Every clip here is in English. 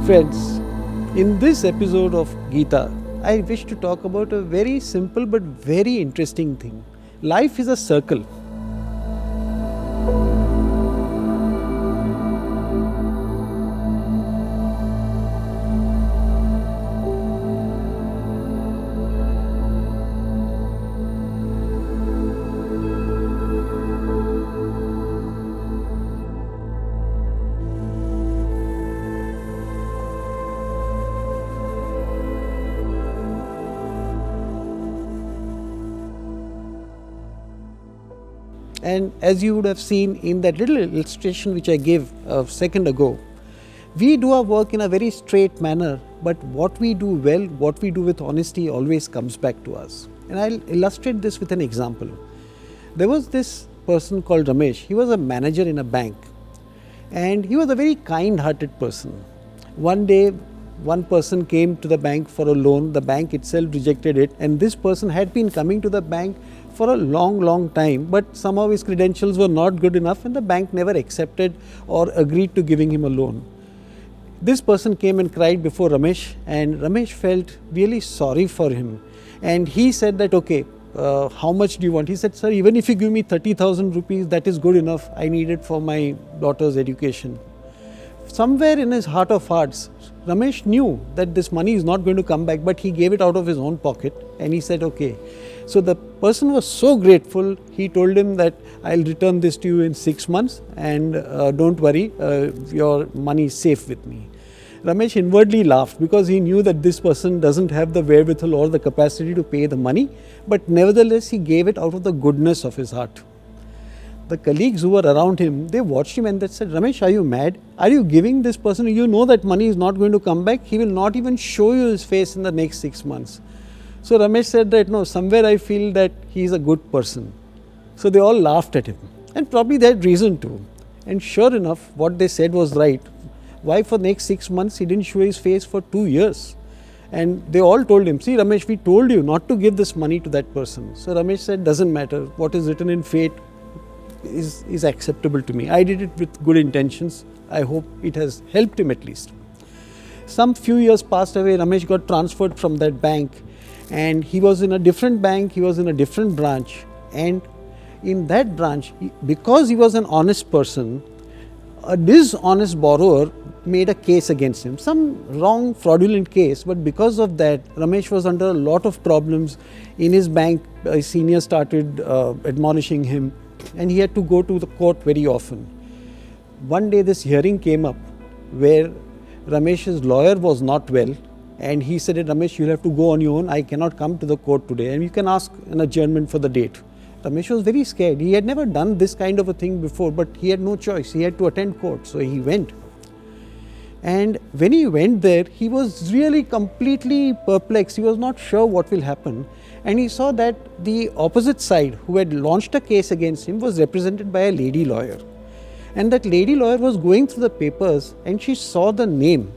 Friends, in this episode of Gita, I wish to talk about a very simple but very interesting thing. Life is a circle. And as you would have seen in that little illustration which I gave a second ago, we do our work in a very straight manner, but what we do well, what we do with honesty always comes back to us. And I'll illustrate this with an example. There was this person called Ramesh. He was a manager in a bank and he was a very kind-hearted person. One day, one person came to the bank for a loan. The bank itself rejected it, and this person had been coming to the bank for a long time, but somehow his credentials were not good enough and the bank never accepted or agreed to giving him a loan. This person came and cried before Ramesh, and Ramesh felt really sorry for him, and he said that, okay, how much do you want? He said, sir, even if you give me 30,000 rupees, that is good enough. I need it for my daughter's education. Somewhere in his heart of hearts, Ramesh knew that this money is not going to come back, but he gave it out of his own pocket and he said, okay. So the person was so grateful, he told him that I'll return this to you in 6 months and don't worry, your money is safe with me. Ramesh inwardly laughed because he knew that this person doesn't have the wherewithal or the capacity to pay the money, but nevertheless he gave it out of the goodness of his heart. The colleagues who were around him, they watched him and they said, Ramesh, are you mad? Are you giving this person, you know that money is not going to come back, he will not even show you his face in the next 6 months. So Ramesh said that, no, somewhere I feel that he is a good person. So they all laughed at him, and probably they had reason to. And sure enough, what they said was right. Why for next 6 months he didn't show his face for 2 years? And they all told him, see Ramesh, we told you not to give this money to that person. So Ramesh said, doesn't matter, what is written in fate is acceptable to me. I did it with good intentions. I hope it has helped him at least. Some few years passed away, Ramesh got transferred from that bank and he was in a different bank, he was in a different branch, and in that branch, because he was an honest person, a dishonest borrower made a case against him, some wrong fraudulent case, but because of that Ramesh was under a lot of problems in his bank. His senior started admonishing him and he had to go to the court very often. One day this hearing came up where Ramesh's lawyer was not well and he said, Ramesh, you'll have to go on your own, I cannot come to the court today and you can ask an adjournment for the date. Ramesh was very scared. He had never done this kind of a thing before, but he had no choice. He had to attend court, so he went. And when he went there, he was really completely perplexed. He was not sure what will happen. And he saw that the opposite side, who had launched a case against him, was represented by a lady lawyer. And that lady lawyer was going through the papers and she saw the name.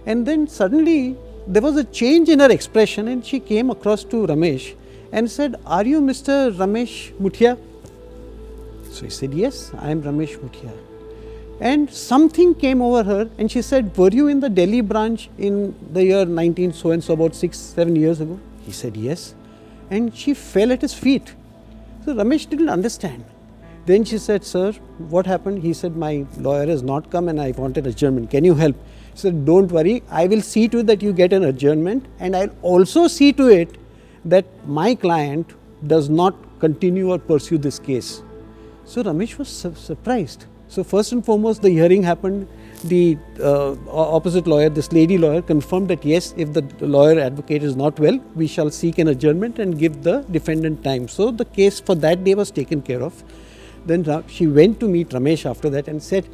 And then suddenly there was a change in her expression and she came across to Ramesh and said, are you Mr. Ramesh Muthia? So he said, yes, I am Ramesh Muthia. And something came over her and she said, were you in the Delhi branch in the year 19 so and so, about 6-7 years ago? He said, yes. And she fell at his feet. So Ramesh didn't understand. Then she said, sir, what happened? He said, my lawyer has not come and I want an adjournment. Can you help? He said, don't worry, I will see to it that you get an adjournment and I'll also see to it that my client does not continue or pursue this case. So Ramesh was surprised. So first and foremost, the hearing happened. The opposite lawyer, this lady lawyer, confirmed that yes, if the lawyer advocate is not well, we shall seek an adjournment and give the defendant time. So the case for that day was taken care of. Then she went to meet Ramesh after that and said,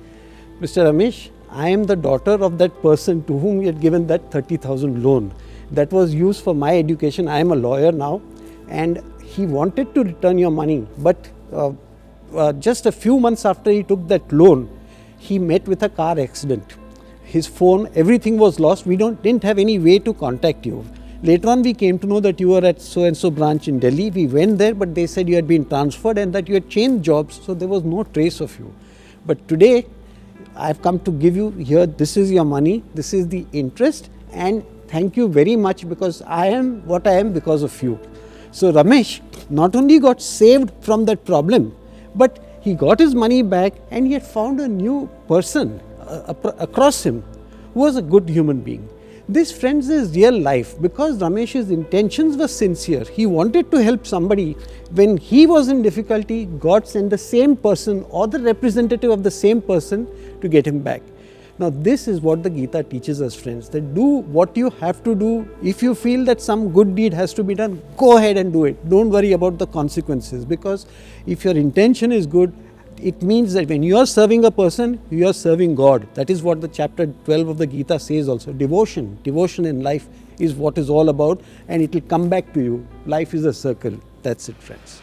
Mr. Ramesh, I am the daughter of that person to whom we had given that 30,000 loan. That was used for my education. I am a lawyer now and he wanted to return your money. But just a few months after he took that loan, he met with a car accident. His phone, everything was lost. We didn't have any way to contact you. Later on, we came to know that you were at so-and-so branch in Delhi. We went there, but they said you had been transferred and that you had changed jobs, so there was no trace of you. But today, I've come to give you here, this is your money, this is the interest, and thank you very much because I am what I am because of you. So Ramesh not only got saved from that problem, but he got his money back and he had found a new person across him who was a good human being. This, friends, is real life because Ramesh's intentions were sincere. He wanted to help somebody. When he was in difficulty, God sent the same person or the representative of the same person to get him back. Now, this is what the Gita teaches us, friends, that do what you have to do. If you feel that some good deed has to be done, go ahead and do it. Don't worry about the consequences, because if your intention is good, it means that when you are serving a person, you are serving God. That is what the chapter 12 of the Gita says also. Devotion in life is what is all about, and it will come back to you. Life is a circle. That's it, friends.